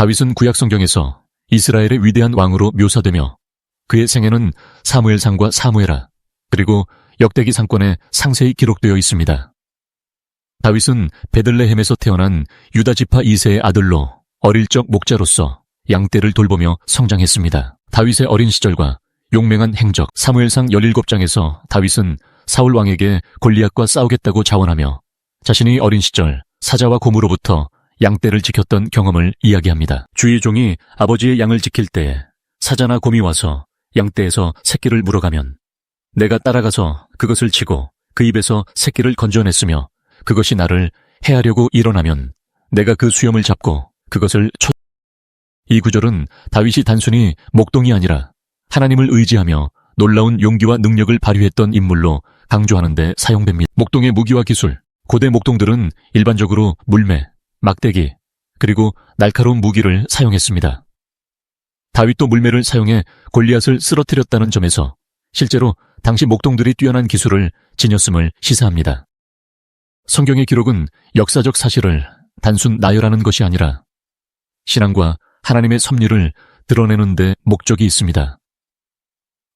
다윗은 구약 성경에서 이스라엘의 위대한 왕으로 묘사되며 그의 생애는 사무엘상과 사무엘하 그리고 역대기 상권에 상세히 기록되어 있습니다. 다윗은 베들레헴에서 태어난 유다 지파 이새의 아들로 어릴 적 목자로서 양떼를 돌보며 성장했습니다. 다윗의 어린 시절과 용맹한 행적, 사무엘상 17장에서 다윗은 사울 왕에게 골리앗과 싸우겠다고 자원하며 자신이 어린 시절 사자와 곰으로부터 양떼를 지켰던 경험을 이야기합니다. 주의 종이 아버지의 양을 지킬 때에 사자나 곰이 와서 양떼에서 새끼를 물어가면 내가 따라가서 그것을 치고 그 입에서 새끼를 건져냈으며 그것이 나를 해하려고 일어나면 내가 그 수염을 잡고 그것을 이 구절은 다윗이 단순히 목동이 아니라 하나님을 의지하며 놀라운 용기와 능력을 발휘했던 인물로 강조하는 데 사용됩니다. 목동의 무기와 기술, 고대 목동들은 일반적으로 물매, 막대기, 그리고 날카로운 무기를 사용했습니다. 다윗도 물매를 사용해 골리앗을 쓰러뜨렸다는 점에서 실제로 당시 목동들이 뛰어난 기술을 지녔음을 시사합니다. 성경의 기록은 역사적 사실을 단순 나열하는 것이 아니라 신앙과 하나님의 섭리를 드러내는 데 목적이 있습니다.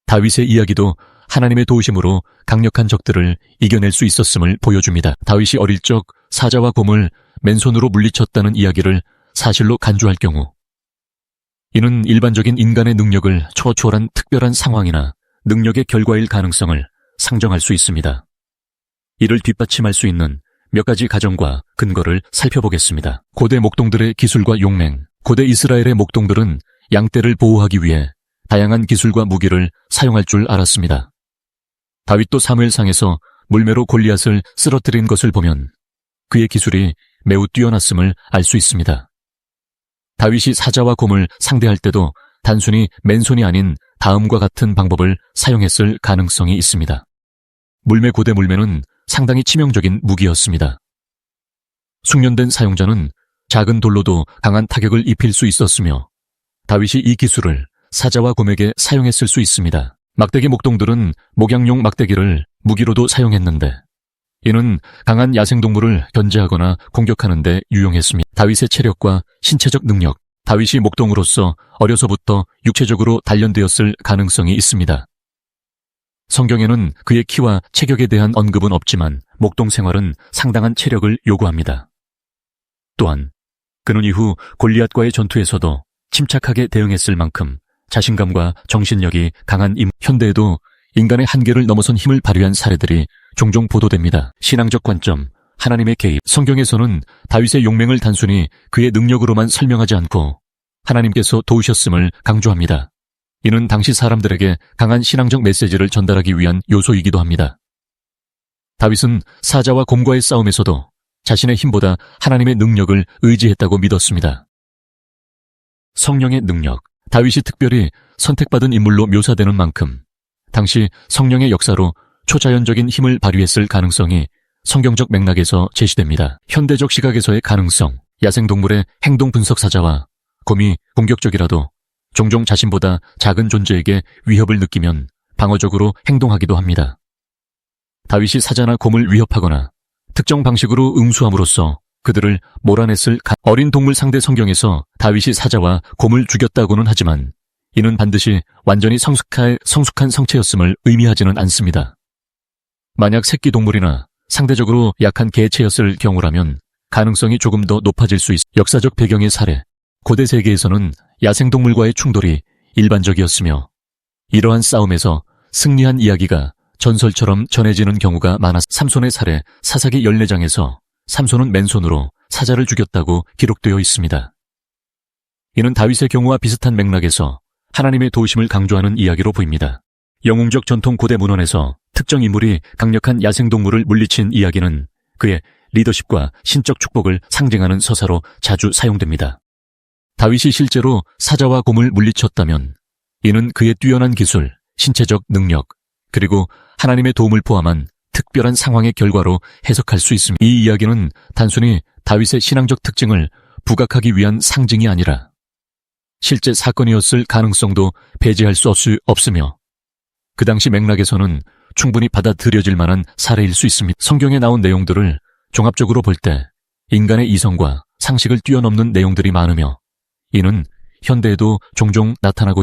다윗의 이야기도 하나님의 도우심으로 강력한 적들을 이겨낼 수 있었음을 보여줍니다. 다윗이 어릴 적 사자와 곰을 맨손으로 물리쳤다는 이야기를 사실로 간주할 경우 이는 일반적인 인간의 능력을 초월한 특별한 상황이나 능력의 결과일 가능성을 상정할 수 있습니다. 이를 뒷받침할 수 있는 몇 가지 가정과 근거를 살펴보겠습니다. 고대 목동들의 기술과 용맹. 고대 이스라엘의 목동들은 양떼를 보호하기 위해 다양한 기술과 무기를 사용할 줄 알았습니다. 다윗도 사무엘상에서 물매로 골리앗을 쓰러뜨린 것을 보면 그의 기술이 매우 뛰어났음을 알 수 있습니다. 다윗이 사자와 곰을 상대할 때도 단순히 맨손이 아닌 다음과 같은 방법을 사용했을 가능성이 있습니다. 물매 고대 물매는 상당히 치명적인 무기였습니다. 숙련된 사용자는 작은 돌로도 강한 타격을 입힐 수 있었으며 다윗이 이 기술을 사자와 곰에게 사용했을 수 있습니다. 막대기 목동들은 목양용 막대기를 무기로도 사용했는데 이는 강한 야생동물을 견제하거나 공격하는 데 유용했습니다. 다윗의 체력과 신체적 능력, 다윗이 목동으로서 어려서부터 육체적으로 단련되었을 가능성이 있습니다. 성경에는 그의 키와 체격에 대한 언급은 없지만 목동 생활은 상당한 체력을 요구합니다. 또한 그는 이후 골리앗과의 전투에서도 침착하게 대응했을 만큼 자신감과 정신력이 강한 현대에도 인간의 한계를 넘어선 힘을 발휘한 사례들이 종종 보도됩니다. 신앙적 관점, 하나님의 개입. 성경에서는 다윗의 용맹을 단순히 그의 능력으로만 설명하지 않고 하나님께서 도우셨음을 강조합니다. 이는 당시 사람들에게 강한 신앙적 메시지를 전달하기 위한 요소이기도 합니다. 다윗은 사자와 곰과의 싸움에서도 자신의 힘보다 하나님의 능력을 의지했다고 믿었습니다. 성령의 능력. 다윗이 특별히 선택받은 인물로 묘사되는 만큼 당시 성령의 역사로 초자연적인 힘을 발휘했을 가능성이 성경적 맥락에서 제시됩니다. 현대적 시각에서의 가능성. 야생동물의 행동 분석 사자와 곰이 공격적이라도 종종 자신보다 작은 존재에게 위협을 느끼면 방어적으로 행동하기도 합니다. 다윗이 사자나 곰을 위협하거나 특정 방식으로 응수함으로써 그들을 몰아냈을 어린 동물 상대. 성경에서 다윗이 사자와 곰을 죽였다고는 하지만 이는 반드시 완전히 성숙한 성체였음을 의미하지는 않습니다. 만약 새끼 동물이나 상대적으로 약한 개체였을 경우라면 가능성이 조금 더 높아질 수 있습니다. 역사적 배경의 사례. 고대 세계에서는 야생동물과의 충돌이 일반적이었으며 이러한 싸움에서 승리한 이야기가 전설처럼 전해지는 경우가 많았습니다. 삼손의 사례. 사사기 14장에서 삼손은 맨손으로 사자를 죽였다고 기록되어 있습니다. 이는 다윗의 경우와 비슷한 맥락에서 하나님의 도우심을 강조하는 이야기로 보입니다. 영웅적 전통 고대 문헌에서 특정 인물이 강력한 야생동물을 물리친 이야기는 그의 리더십과 신적 축복을 상징하는 서사로 자주 사용됩니다. 다윗이 실제로 사자와 곰을 물리쳤다면 이는 그의 뛰어난 기술, 신체적 능력, 그리고 하나님의 도움을 포함한 특별한 상황의 결과로 해석할 수 있습니다. 이 이야기는 단순히 다윗의 신앙적 특징을 부각하기 위한 상징이 아니라 실제 사건이었을 가능성도 배제할 수 없으며 그 당시 맥락에서는 충분히 받아들여질 만한 사례일 수 있습니다. 성경에 나온 내용들을 종합적으로 볼 때 인간의 이성과 상식을 뛰어넘는 내용들이 많으며 이는 현대에도 종종 나타나고